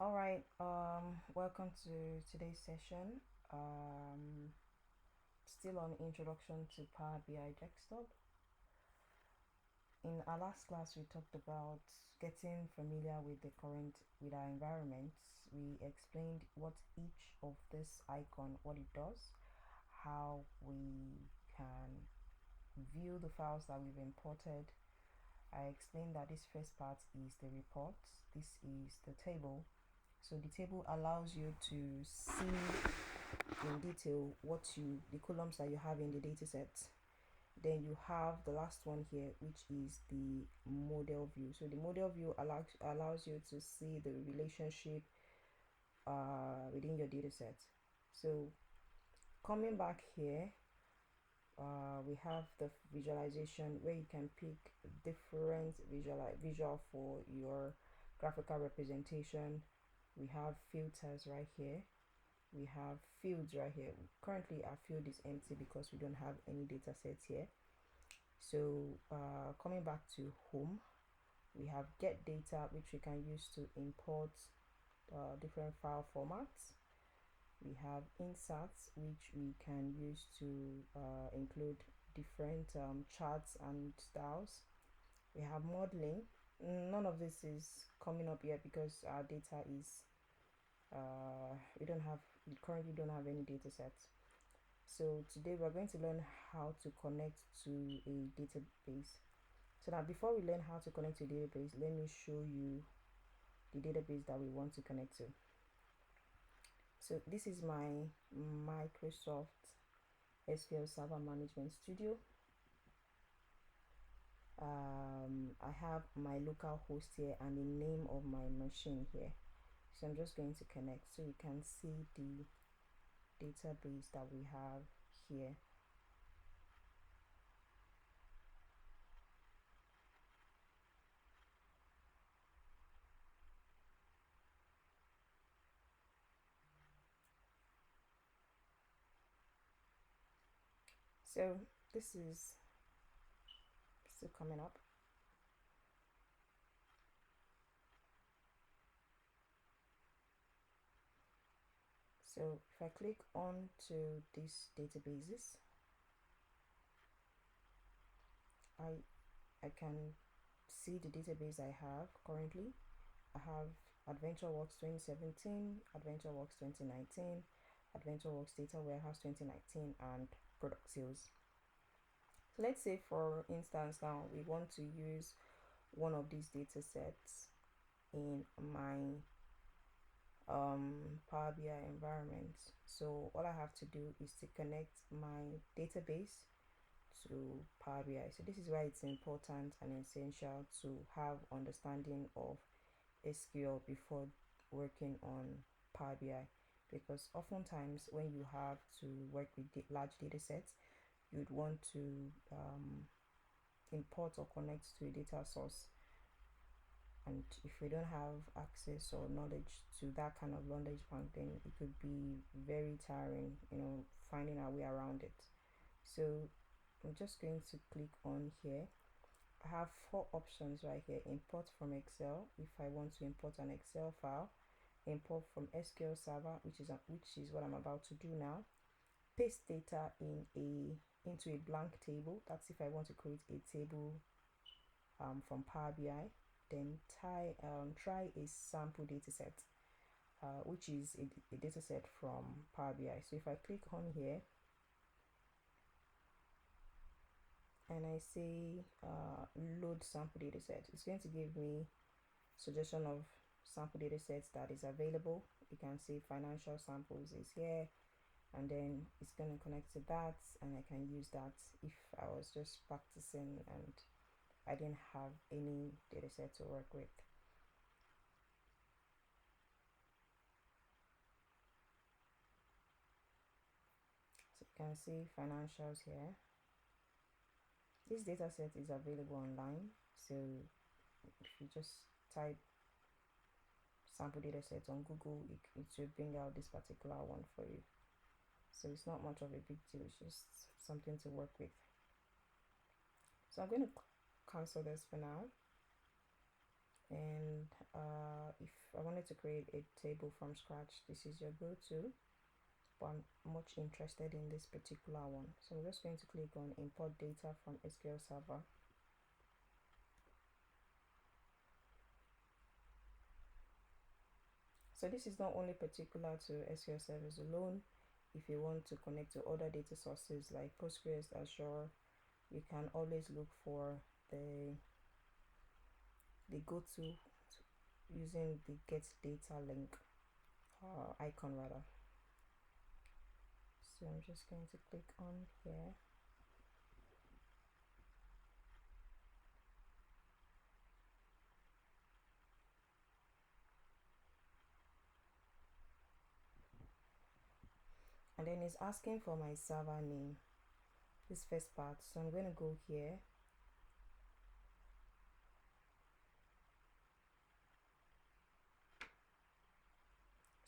All right, welcome to today's session. Still on Introduction to Power BI Desktop. In our last class, we talked about getting familiar with our environments. We explained what each of this icon, what it does, how we can view the files that we've imported. I explained that this first part is the report. This is the table. So the table allows you to see in detail the columns that you have in the data set. Then you have the last one here, which is the model view. So the model view allows you to see the relationship within your data set. So coming back here, we have the visualization where you can pick different visual for your graphical representation. We have filters right here. We have fields right here. Currently our field is empty because we don't have any data sets here. So coming back to home, we have get data, which we can use to import different file formats. We have inserts, which we can use to include different charts and styles. We have modeling. None of this is coming up yet because our data is we currently don't have any data sets. So today we're going to learn how to connect to a database. So now before we learn how to connect to a database, let me show you the database that we want to connect to. So this is my Microsoft SQL Server Management Studio. I have my local host here and the name of my machine here. So I'm just going to connect so you can see the database that we have here. So this is still coming up. So if I click on to these databases, I can see the database I have currently. I have AdventureWorks 2017, AdventureWorks 2019, AdventureWorks Data Warehouse 2019, and Product Sales. So let's say for instance now we want to use one of these data sets in my Power BI environment. So all I have to do is to connect my database to Power BI. So this is why it's important and essential to have understanding of SQL before working on Power BI, because oftentimes when you have to work with large data sets, you'd want to import or connect to a data source, and if we don't have access or knowledge to that kind of knowledge bank, then it could be very tiring, finding our way around it. So I'm just going to click on here. I have four options right here. Import from Excel if I want to import an Excel file, import from SQL Server, which is what I'm about to do now. Paste data into a blank table. That's if I want to create a table from Power BI. Then try a sample data set, which is a data set from Power BI. So if I click on here and I say load sample data set, it's going to give me suggestion of sample data sets that is available. You can see financial samples is here, and then it's going to connect to that, and I can use that if I was just practicing and I didn't have any data set to work with. So you can see financials here. This data set is available online, so if you just type sample data set on Google, it will bring out this particular one for you. So it's not much of a big deal, it's just something to work with. So I'm going to cancel this for now. And if I wanted to create a table from scratch, this is your go-to, but I'm much interested in this particular one. So I'm just going to click on import data from SQL Server. So this is not only particular to SQL servers alone. If you want to connect to other data sources like Postgres, Azure, you can always look for the go-to using the get data link icon rather. So I'm just going to click on here. And then it's asking for my server name, this first part. So I'm going to go here.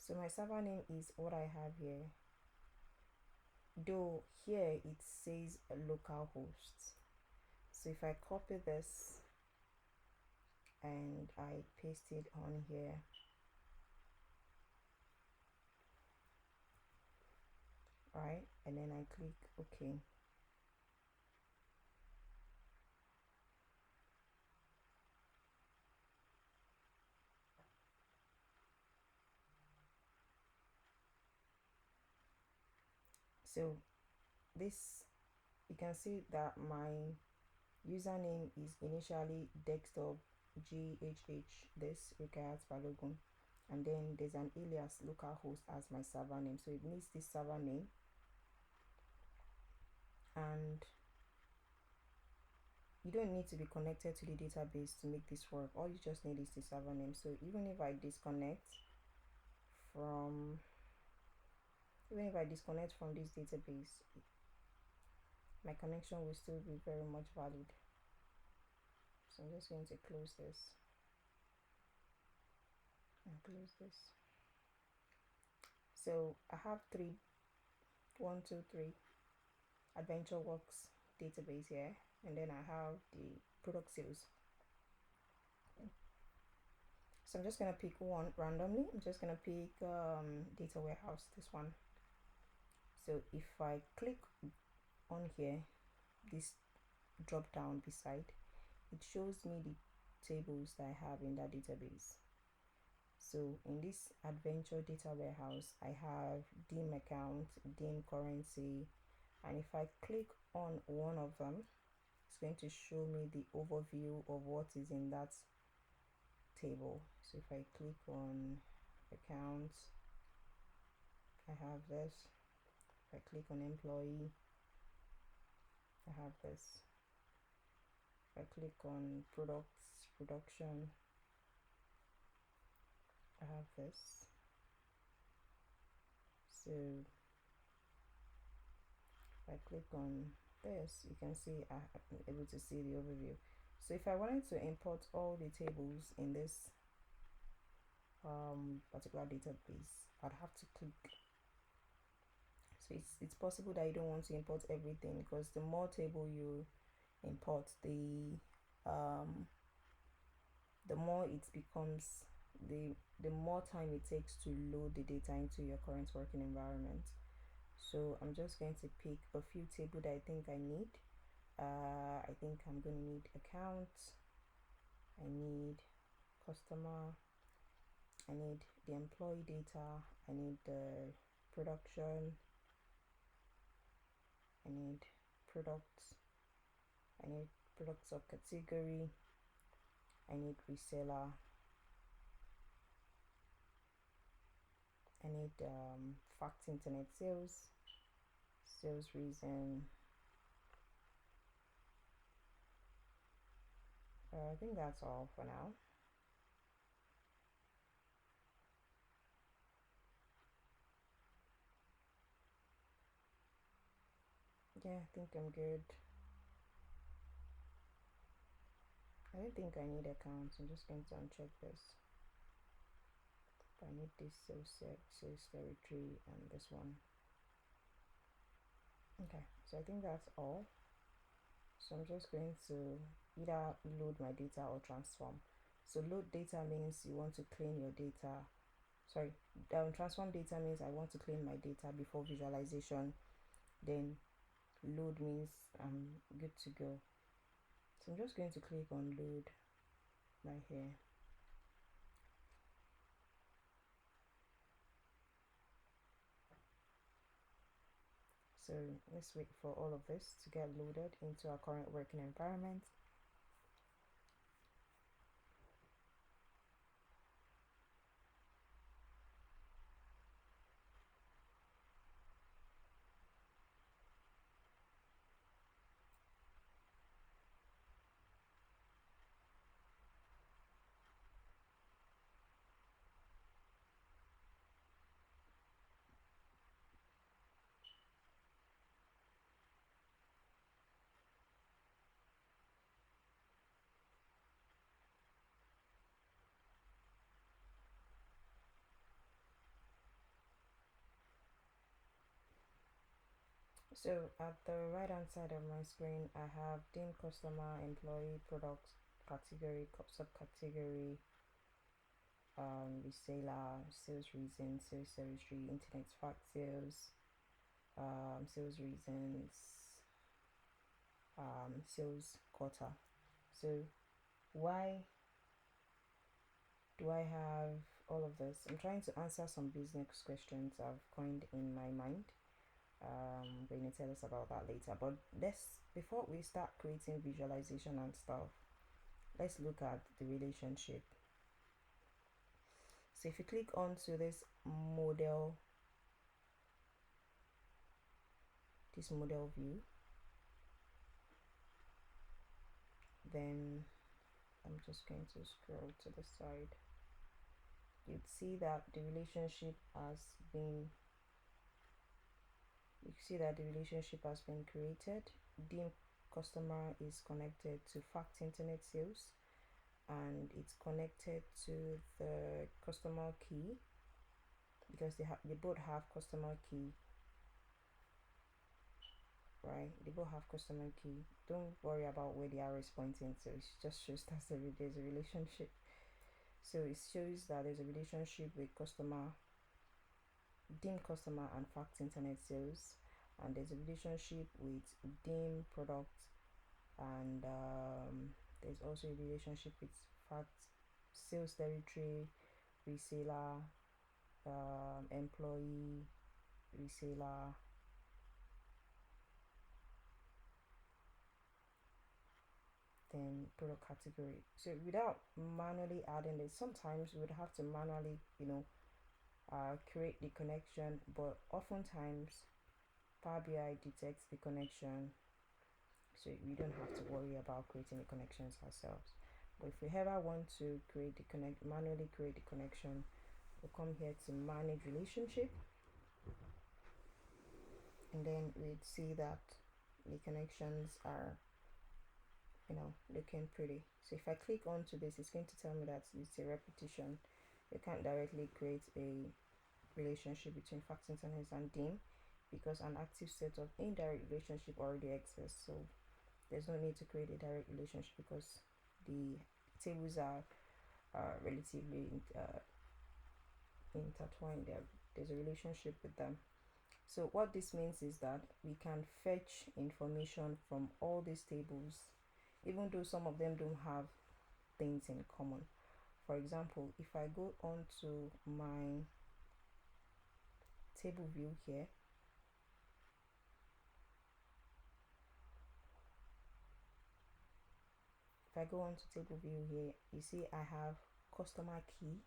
So my server name is what I have here. Though here it says localhost. So if I copy this and I paste it on here, right, and then I click OK. So this, you can see that my username is initially desktop GHH, this Rukayat Balogun, and then there's an alias localhost as my server name. So it needs this server name, and you don't need to be connected to the database to make this work. All you just need is the server name. So even if I disconnect from this database, my connection will still be very much valid. So I'm just going to close this and close this. So I have 3 AdventureWorks database here, and then I have the product sales. So I'm just gonna pick one randomly. I'm just gonna pick data warehouse, this one. So if I click on here, this drop down beside, it shows me the tables that I have in that database. So in this adventure data warehouse, I have DIM account, DIM currency, and if I click on one of them, it's going to show me the overview of what is in that table. So if I click on accounts, I have this. If I click on employee, I have this. If I click on products, production, I have this. So if I click on this, you can see I'm able to see the overview. So if I wanted to import all the tables in this particular database, I'd have to click. So it's possible that you don't want to import everything, because the more table you import, the more it becomes, the more time it takes to load the data into your current working environment. So I'm just going to pick a few tables that I think I need. I think I'm going to need account, I need customer, I need the employee data, I need the production, I need products, I need products of category, I need reseller, I need fact internet sales, sales reason. I think that's all for now. Yeah, I think I'm good. I don't think I need accounts. I'm just going to uncheck this. I need this sales territory and this one. Okay, so I think that's all. So I'm just going to either load my data or transform. So load data means you want to clean your data. Sorry, transform data means I want to clean my data before visualization. Then load means I'm good to go. So I'm just going to click on load right here. So let's wait for all of this to get loaded into our current working environment. So at the right hand side of my screen, I have dim customer, employee, product, category, subcategory, reseller, sales reason, sales territory, internet fact sales, sales reasons, sales quota. So why do I have all of this? I'm trying to answer some business questions I've coined in my mind. We're going to tell us about that later. But let's, before we start creating visualization and stuff, let's look at the relationship. So if you click onto this model view, then I'm just going to scroll to the side. You'd see that the relationship has been created. Dim customer is connected to fact internet sales, and it's connected to the customer key because they both have customer key, right? They both have customer key. Don't worry about where the arrow is pointing to. It just shows that there's a relationship. So it shows that there's a relationship with dim customer and fact internet sales, and there's a relationship with dim product, and there's also a relationship with fact sales territory, reseller, employee, reseller, then product category. So without manually adding this, sometimes we would have to manually, create the connection, but oftentimes Power BI detects the connection, so we don't have to worry about creating the connections ourselves. But if we ever want to manually create the connection, we'll come here to manage relationship, and then we'd see that the connections are looking pretty. So if I click onto this, it's going to tell me that it's a repetition. You can't directly create a relationship between fact internet and dim because an active set of indirect relationship already exists. So there's no need to create a direct relationship because the tables are relatively intertwined. There's a relationship with them. So what this means is that we can fetch information from all these tables, even though some of them don't have things in common. For example, if I go on to my table view here, if I go on to table view here, you see I have customer key,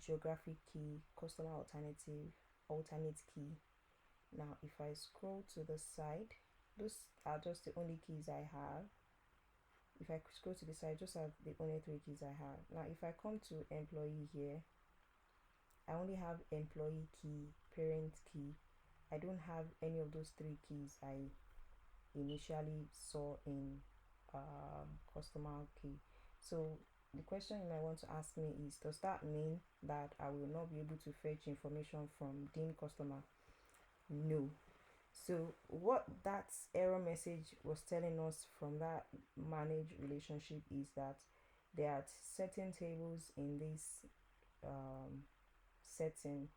geographic key, customer alternate key. Now if I scroll to the side, those are just the only keys I have. If I scroll to the side, just are the only three keys I have. Now if I come to employee here, I only have employee key, parent key. I don't have any of those three keys I initially saw in customer key. So the question you might want to ask me is, does that mean that I will not be able to fetch information from dim customer? No. So what that error message was telling us from that managed relationship is that There are certain tables in this setting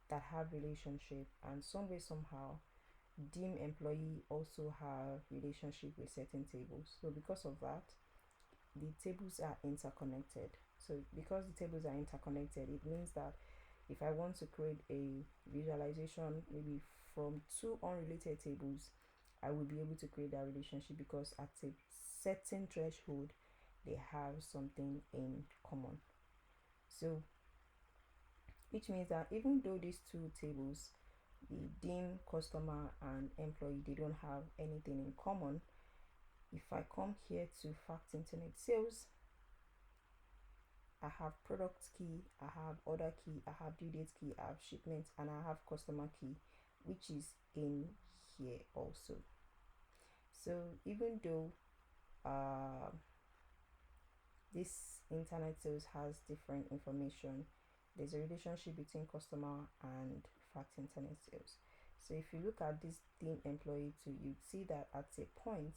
that have relationship, and some way somehow dim employee also have relationship with certain tables. So because of that, the tables are interconnected. So because the tables are interconnected, it means that if I want to create a visualization maybe from two unrelated tables, I will be able to create that relationship because at a certain threshold they have something in common. So which means that even though these two tables, the dim customer and employee, they don't have anything in common, if I come here to fact internet sales, I have product key, I have order key, I have due date key, I have shipment, and I have customer key, which is in here also. So even though this internet sales has different information, there's a relationship between customer and fact internet sales. So if you look at this dim employee too, you'd see that at a point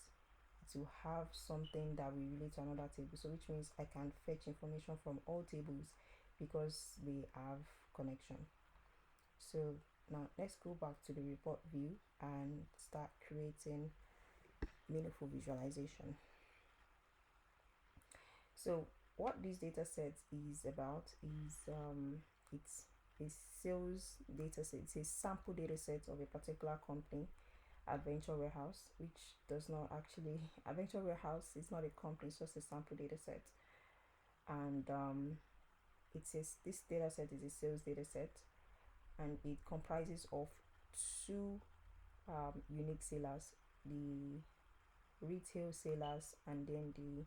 to have something that will relate to another table, so which means I can fetch information from all tables because they have connection. So now let's go back to the report view and start creating meaningful visualization. So what this data set is about is it's a sales data set. It's a sample data set of a particular company, Adventure Warehouse, which does not actually Adventure Warehouse is not a company, it's just a sample data set. And it says this data set is a sales data set, and it comprises of two unique sellers, the retail sellers and then the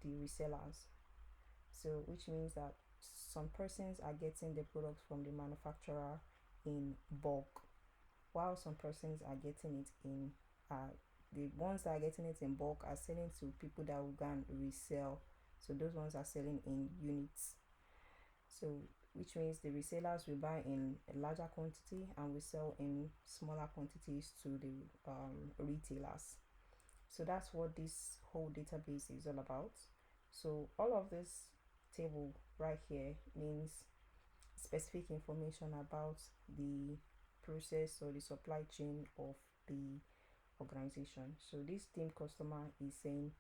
resellers. So which means that some persons are getting the products from the manufacturer in bulk, while some persons are getting it in the ones that are getting it in bulk are selling to people that will go and resell. So those ones are selling in units. So which means the resellers will buy in a larger quantity and we sell in smaller quantities to the retailers. So that's what this whole database is all about. So all of this table right here means specific information about the process or the supply chain of the organization. So this team customer is saying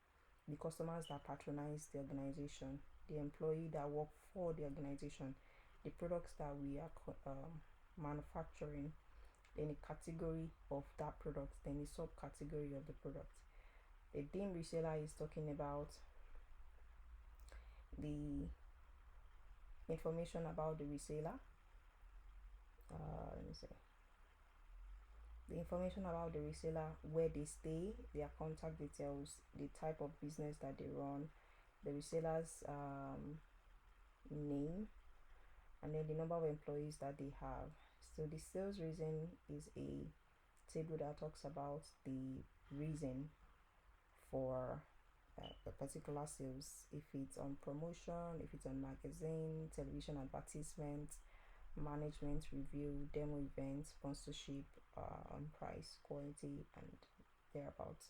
the customers that patronize the organization, the employee that work for the organization, the products that we are manufacturing, then a category of that product, then a subcategory of the product. The dim reseller is talking about the information about the reseller. Let me see. The information about the reseller, where they stay, their contact details, the type of business that they run, the reseller's name, and then the number of employees that they have. So the sales reason is a table that talks about the reason for a particular sales, if it's on promotion, if it's on magazine, television advertisement, management review, demo event, sponsorship, on price, quality, and thereabouts.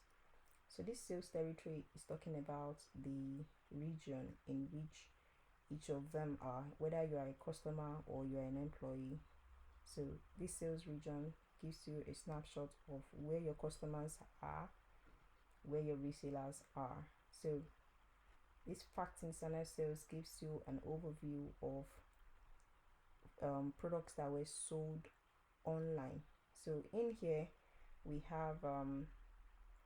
So this sales territory is talking about the region in which each of them are, whether you are a customer or you are an employee. So this sales region gives you a snapshot of where your customers are, where your resellers are. So this fact internet sales gives you an overview of products that were sold online. So in here we have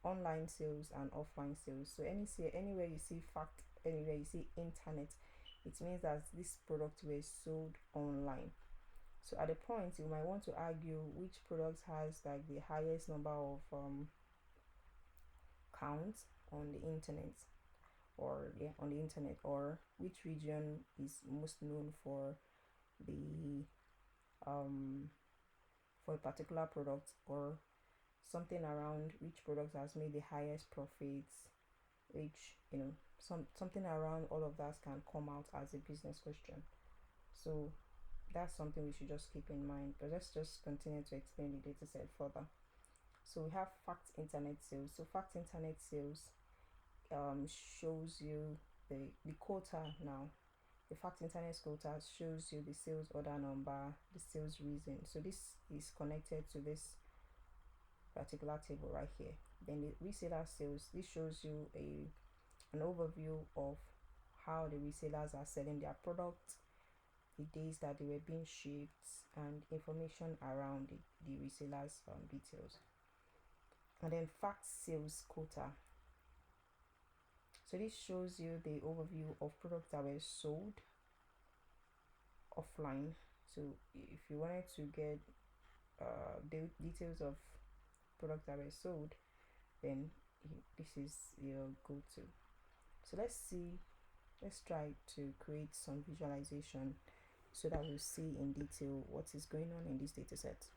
online sales and offline sales. So anywhere you see fact, anywhere you see internet, it means that this product were sold online. So at the point you might want to argue which product has like the highest number of counts on the internet, or on the internet, or which region is most known for the for a particular product, or something around which product has made the highest profits, which something around all of that can come out as a business question. So that's something we should just keep in mind. But let's just continue to explain the data set further. So we have fact internet sales. So fact internet sales shows you the quota now. The fact internet quota shows you the sales order number, the sales reason. So this is connected to this particular table right here. Then the reseller sales, this shows you an overview of how the resellers are selling their product, the days that they were being shipped, and information around the resellers details. And then fact sales quota, so this shows you the overview of products that were sold offline. So if you wanted to get the details of products that were sold, then this is your go-to. So let's try to create some visualization so that we'll see in detail what is going on in this data set.